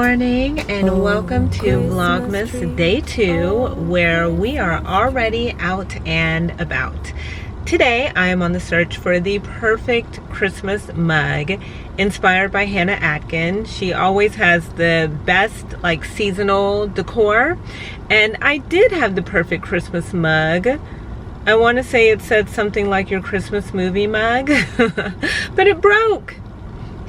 morning and welcome to Vlogmas Day 2, where we are already out and about. Today I am on the search for the perfect Christmas mug inspired by Hannah Atkins. She always has the best seasonal decor, and I did have the perfect Christmas mug. I want to say it said something like your Christmas movie mug, but it broke.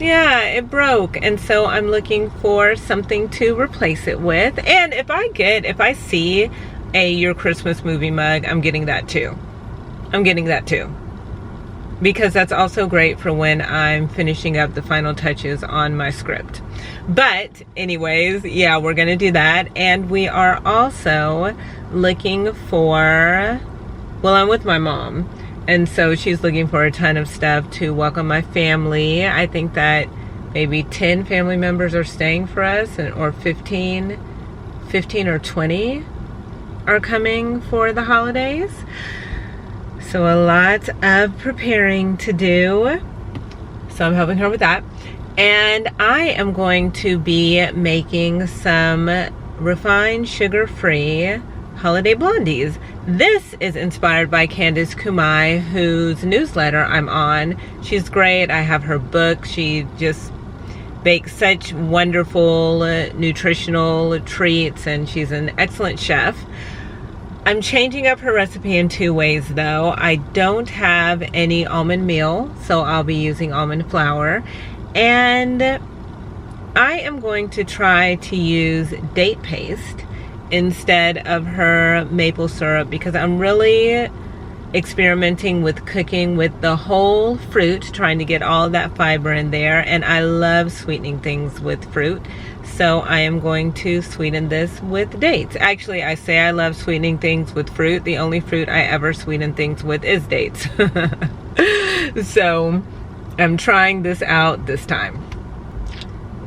Yeah, it broke, and so I'm looking for something to replace it with. And if I see a your Christmas movie mug, I'm getting that too. Because that's also great for when I'm finishing up the final touches on my script. But anyways, yeah, we're gonna do that. And we are also looking for, well, I'm with my mom, and so she's looking for a ton of stuff to welcome my family. I think that maybe 10 family members are staying for us, or 15 or 20 are coming for the holidays. So a lot of preparing to do. So I'm helping her with that. And I am going to be making some refined sugar-free holiday blondies. This is inspired by Candace Kumai, whose newsletter I'm on. She's great. I have her book. She just bakes such wonderful nutritional treats, and she's an excellent chef. I'm changing up her recipe in 2 ways though. I don't have any almond meal, so I'll be using almond flour. And I am going to try to use date paste instead of her maple syrup, because I'm really experimenting with cooking with the whole fruit, trying to get all of that fiber in there, and I love sweetening things with fruit. So I am going to sweeten this with dates. Actually, I say I love sweetening things with fruit. The only fruit I ever sweeten things with is dates. So I'm trying this out this time.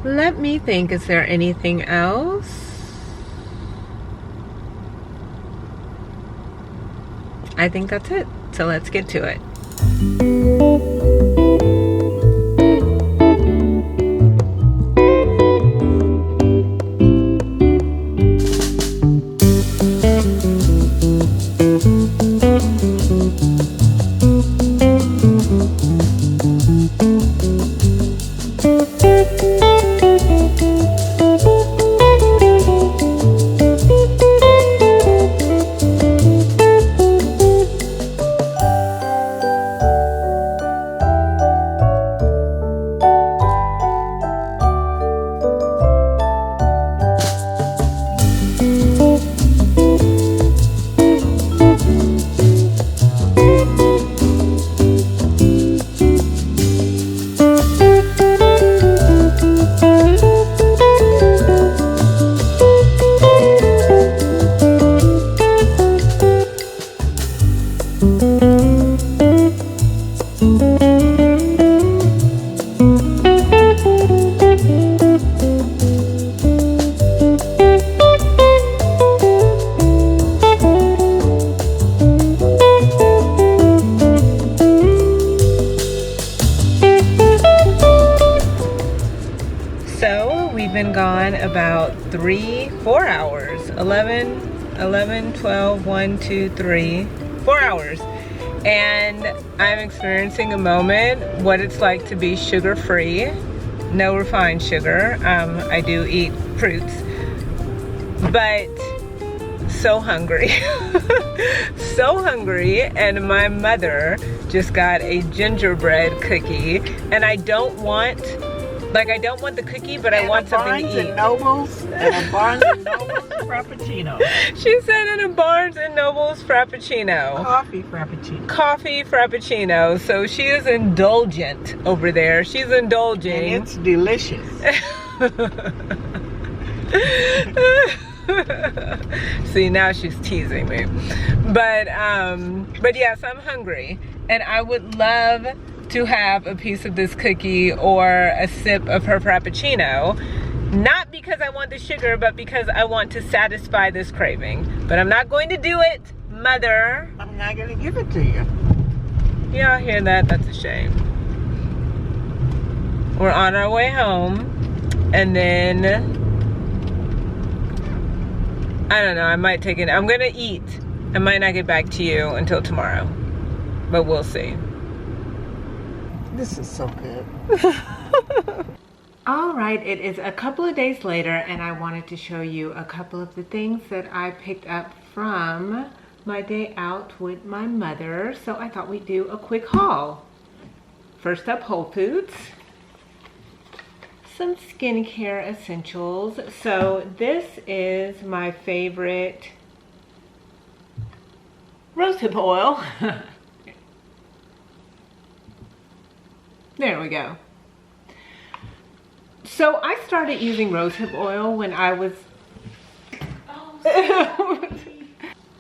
Let me think, is there anything else? I think that's it. So let's get to it. Gone about 4 hours. 11, 12, 1, 2, 3, 4 hours. And I'm experiencing a moment what it's like to be sugar-free, no refined sugar. I do eat fruits, but so hungry. So hungry. And my mother just got a gingerbread cookie, and I don't want the cookie, but I want something to eat. And a Barnes & Noble's Frappuccino. She said in a Barnes & Noble's Frappuccino. Coffee Frappuccino. Coffee Frappuccino. So she is indulgent over there. She's indulging. And it's delicious. See, now she's teasing me. But yes, I'm hungry. And I would love to have a piece of this cookie or a sip of her Frappuccino. Not because I want the sugar, but because I want to satisfy this craving. But I'm not going to do it, Mother. I'm not going to give it to you. Yeah, I hear that. That's a shame. We're on our way home, and then I don't know, I might take it. I'm gonna eat. I might not get back to you until tomorrow, but we'll see. This is so good. All right, it is a couple of days later, and I wanted to show you a couple of the things that I picked up from my day out with my mother. So I thought we'd do a quick haul. First up, Whole Foods. Some skincare essentials. So this is my favorite rosehip oil. There we go. So I started using rosehip oil when I was...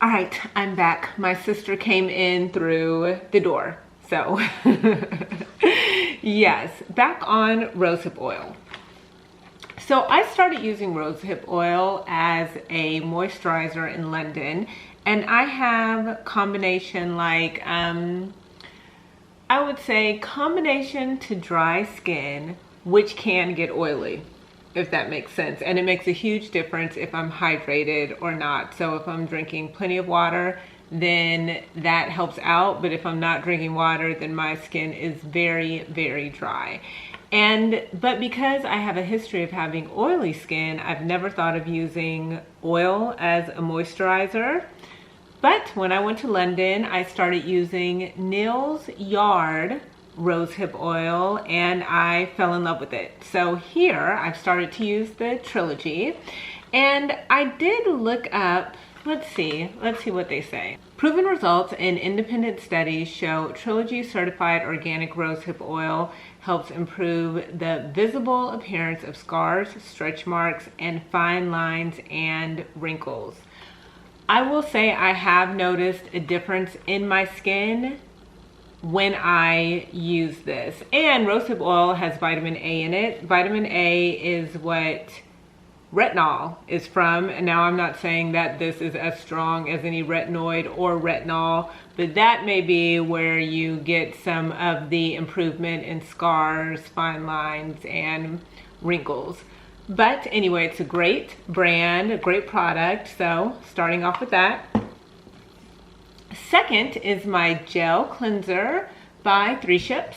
All right, I'm back. My sister came in through the door. So yes, back on rosehip oil. So I started using rosehip oil as a moisturizer in London, and I have combination like, I would say combination to dry skin, which can get oily, if that makes sense. And it makes a huge difference if I'm hydrated or not. So if I'm drinking plenty of water, then that helps out. But if I'm not drinking water, then my skin is very, very dry. But because I have a history of having oily skin, I've never thought of using oil as a moisturizer. But when I went to London, I started using Neal's Yard rosehip oil, and I fell in love with it. So here I've started to use the Trilogy, and I did look up, let's see what they say. Proven results in independent studies show Trilogy certified organic rosehip oil helps improve the visible appearance of scars, stretch marks, and fine lines and wrinkles. I will say I have noticed a difference in my skin when I use this. And rosehip oil has vitamin A in it. Vitamin A is what retinol is from. And now I'm not saying that this is as strong as any retinoid or retinol, but that may be where you get some of the improvement in scars, fine lines, and wrinkles. But anyway, it's a great brand, a great product. So starting off with that. Second is my gel cleanser by 3 Ships.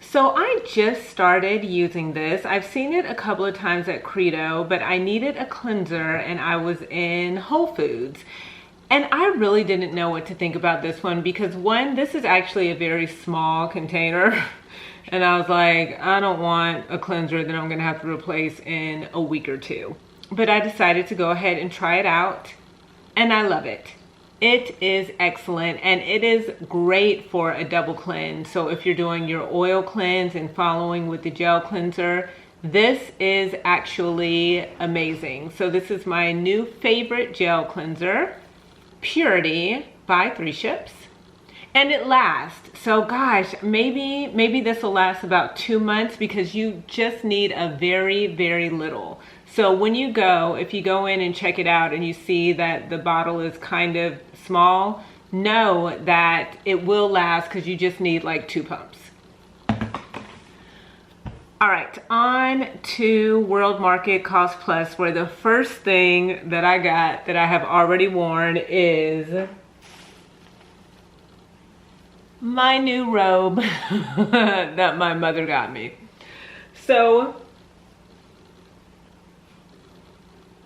So I just started using this. I've seen it a couple of times at Credo, but I needed a cleanser and I was in Whole Foods. And I really didn't know what to think about this one because one, this is actually a very small container. And I was like, I don't want a cleanser that I'm gonna have to replace in a week or two. But I decided to go ahead and try it out, and I love it. It is excellent, and it is great for a double cleanse. So if you're doing your oil cleanse and following with the gel cleanser, this is actually amazing. So this is my new favorite gel cleanser, Purity by 3 Ships. And it lasts. So gosh, maybe this will last about 2 months because you just need a very, very little. So when you go, if you go in and check it out and you see that the bottle is kind of small, know that it will last because you just need like 2 pumps. All right, on to World Market Cost Plus, where the first thing that I got that I have already worn is my new robe that my mother got me. So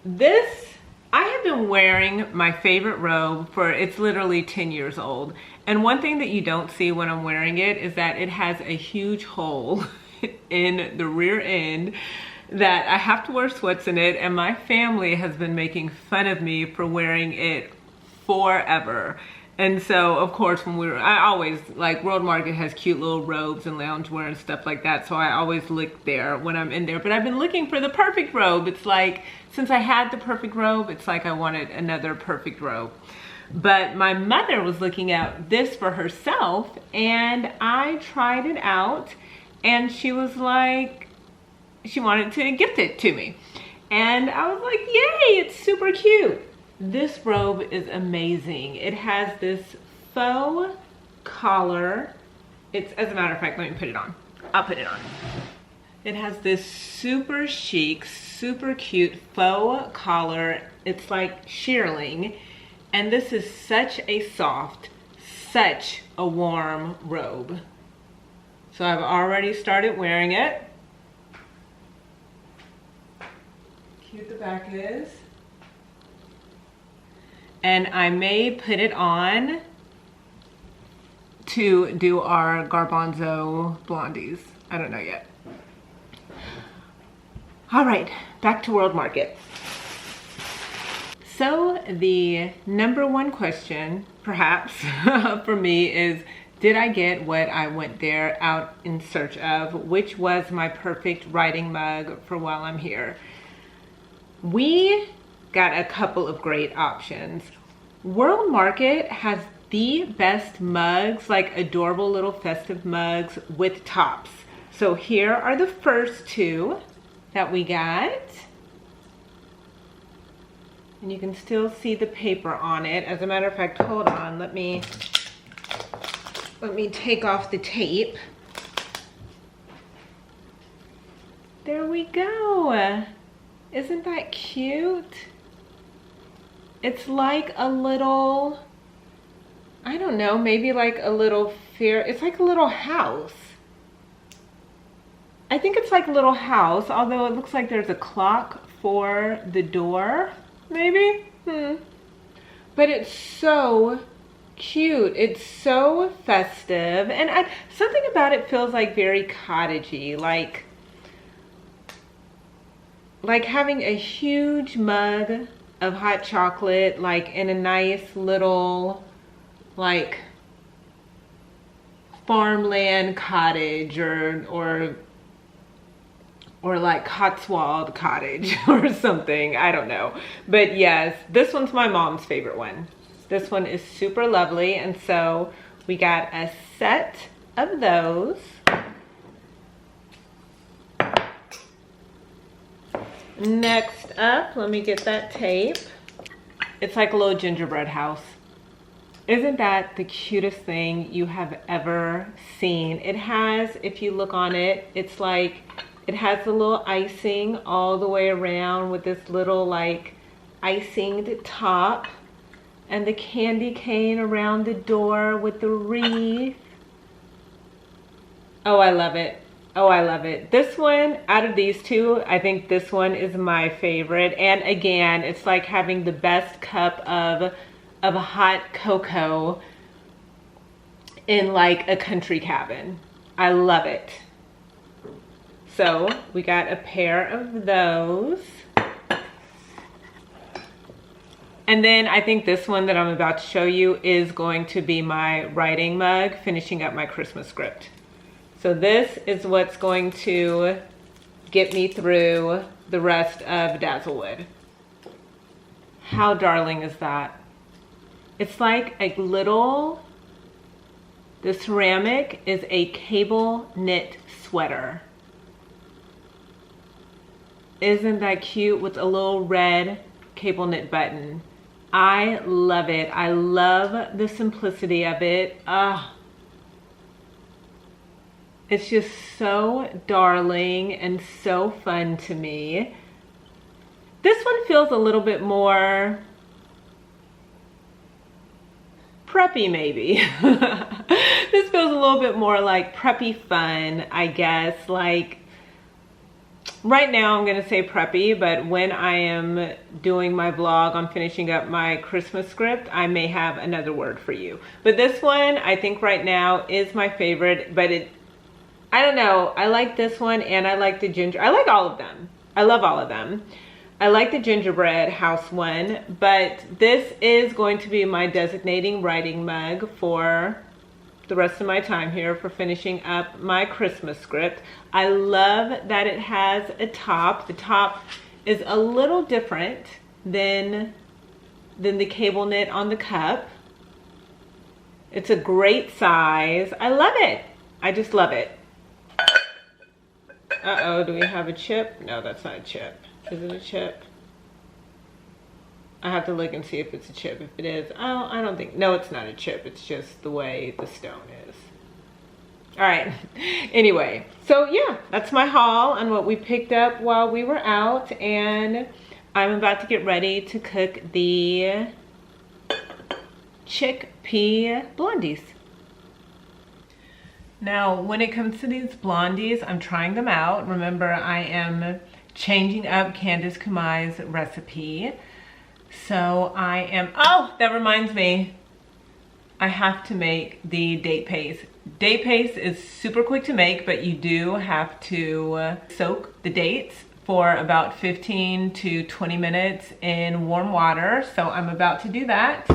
this, I have been wearing my favorite robe for, it's literally 10 years old. And one thing that you don't see when I'm wearing it is that it has a huge hole in the rear end that I have to wear sweats in it, and my family has been making fun of me for wearing it forever. And so of course when I always, like, World Market has cute little robes and loungewear and stuff like that, so I always look there when I'm in there. But I've been looking for the perfect robe. It's like, since I had the perfect robe, it's like I wanted another perfect robe. But my mother was looking at this for herself, and I tried it out, and she was like, she wanted to gift it to me. And I was like, yay, it's super cute. This robe is amazing. It has this faux collar. It's, as a matter of fact, let me put it on. I'll put it on. It has this super chic, super cute faux collar. It's like shearling. And this is such a soft, such a warm robe. So I've already started wearing it. Cute the back is. And I may put it on to do our garbanzo blondies. I don't know yet. All right, back to World Market. So the number one question, perhaps, for me is, did I get what I went there out in search of, which was my perfect writing mug for while I'm here? We got a couple of great options. World Market has the best mugs, like adorable little festive mugs with tops. So here are the first two that we got. And you can still see the paper on it. As a matter of fact, hold on, let me take off the tape. There we go. Isn't that cute? It's like a little, I don't know, maybe like a little it's like a little house. I think it's like a little house, although it looks like there's a clock for the door, maybe? But it's so cute. It's so festive. And something about it feels like very cottagey, like having a huge mug of hot chocolate, like in a nice little, like, farmland cottage or like Cotswold cottage or something. I don't know. But yes, this one's my mom's favorite one. This one is super lovely. And so we got a set of those. Next up, let me get that tape. It's like a little gingerbread house. Isn't that the cutest thing you have ever seen? It has, if you look on it, it's like, it has the little icing all the way around with this little like icinged top, and the candy cane around the door with the wreath. Oh, I love it. Oh, I love it. This one, out of these two, I think this one is my favorite. And again, it's like having the best cup of hot cocoa in like a country cabin. I love it. So we got a pair of those. And then I think this one that I'm about to show you is going to be my writing mug, finishing up my Christmas script. So this is what's going to get me through the rest of Dazzlewood. How darling is that? It's like a little, the ceramic is a cable knit sweater. Isn't that cute with a little red cable knit button? I love it. I love the simplicity of it. It's just so darling and so fun to me. This one feels a little bit more preppy maybe. This feels a little bit more like preppy fun, I guess. Like, right now I'm gonna say preppy, but when I am doing my vlog on finishing up my Christmas script, I may have another word for you. But this one, I think right now is my favorite, but I don't know, I like this one and I like the ginger, I like all of them. I love all of them. I like the gingerbread house one, but this is going to be my designating writing mug for the rest of my time here for finishing up my Christmas script. I love that it has a top. The top is a little different than the cable knit on the cup. It's a great size. I love it. I just love it. Uh-oh, do we have a chip? No, that's not a chip. Is it a chip? I have to look and see if it's a chip. If it is, oh, I don't think, no, it's not a chip. It's just the way the stone is. All right, anyway, so yeah, that's my haul on what we picked up while we were out, and I'm about to get ready to cook the chickpea blondies. Now, when it comes to these blondies, I'm trying them out. Remember, I am changing up Candace Kumai's recipe. So I am, oh, that reminds me, I have to make the date paste. Date paste is super quick to make, but you do have to soak the dates for about 15 to 20 minutes in warm water. So I'm about to do that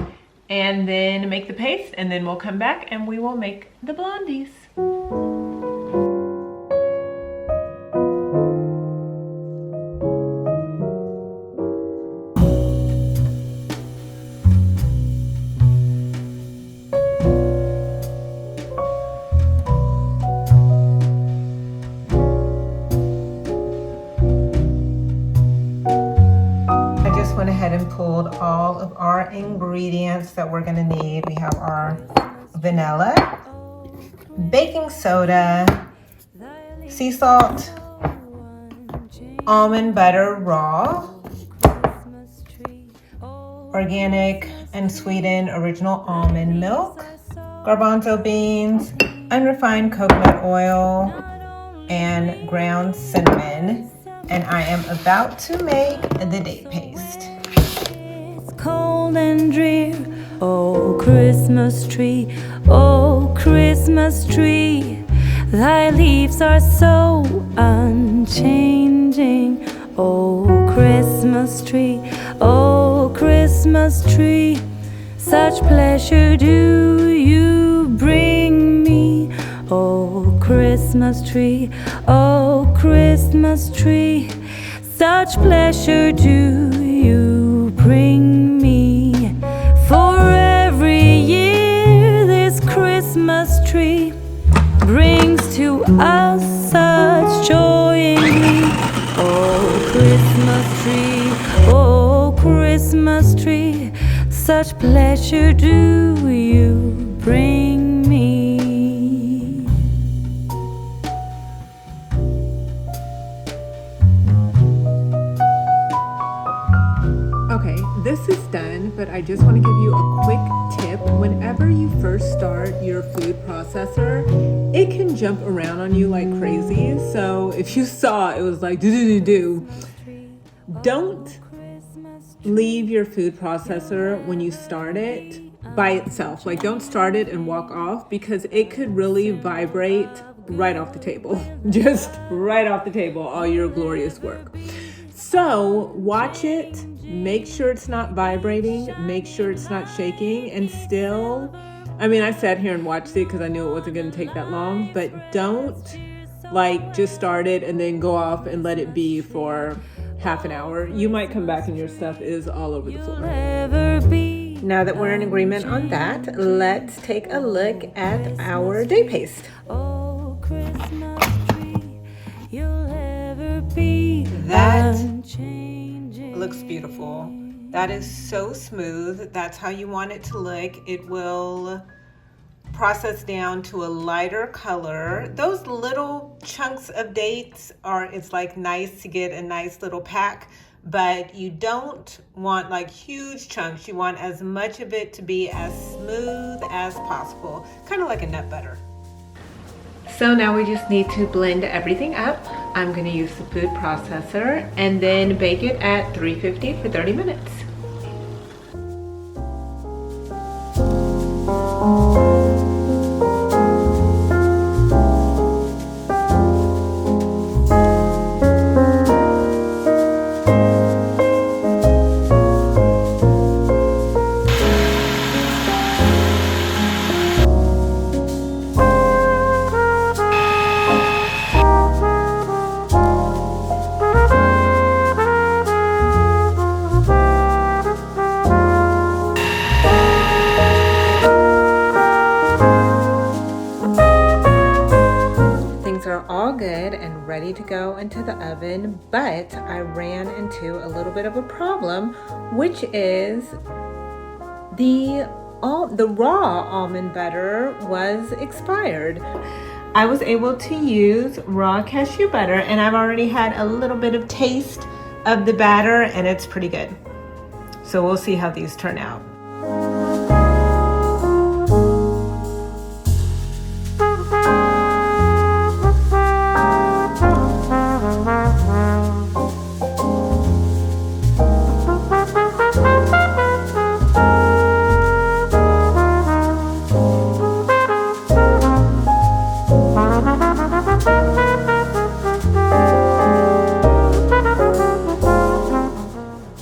and then make the paste, and then we'll come back and we will make the blondies. Went ahead and pulled all of our ingredients that we're gonna need. We have our vanilla, baking soda, sea salt, almond butter raw, organic and sweetened original almond milk, garbanzo beans, unrefined coconut oil, and ground cinnamon. And I am about to make the date paste. It's cold and drear, oh Christmas tree, oh Christmas tree. Thy leaves are so unchanging, oh Christmas tree, oh Christmas tree. Such pleasure do you bring me, oh Christmas tree, oh Christmas tree. Such pleasure do you bring me. For every year this Christmas tree brings to us such joy and glee. Oh Christmas tree, oh Christmas tree. Such pleasure do you bring me. Okay, this is done, but I just want to give you a quick tip. Whenever you first start your food processor, it can jump around on you like crazy. So if you saw it was like do, don't leave your food processor when you start it by itself. Like, don't start it and walk off, because it could really vibrate right off the table. Just right off the table, all your glorious work. So watch it, make sure it's not vibrating, make sure it's not shaking, and still, I mean, I sat here and watched it because I knew it wasn't going to take that long, but don't like just start it and then go off and let it be for half an hour. You might come back and your stuff is all over the floor. Now that we're in agreement on that, let's take a look at our date paste. Oh Christmas tree, you'll ever be That unchanging. looks beautiful. That is so smooth. That's how you want it to look. It will process down to a lighter color. Those little chunks of dates it's like nice to get a nice little pack, but you don't want like huge chunks. You want as much of it to be as smooth as possible, kind of like a nut butter. So now we just need to blend everything up. I'm going to use the food processor and then bake it at 350 for 30 minutes. Good and ready to go into the oven, but I ran into a little bit of a problem, which is the raw almond butter was expired. I was able to use raw cashew butter, and I've already had a little bit of taste of the batter, and it's pretty good. So we'll see how these turn out.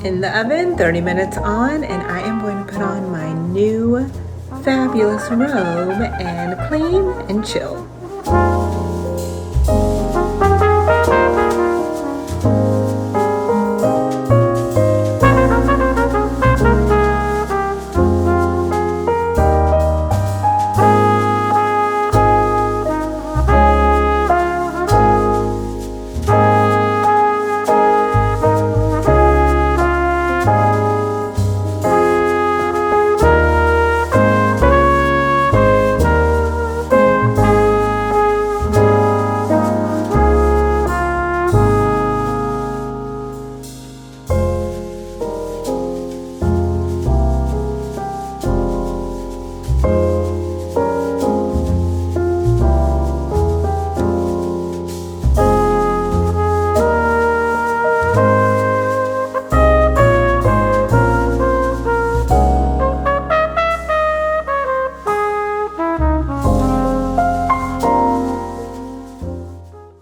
In the oven, 30 minutes on, and I am going to put on my new fabulous robe and clean and chill.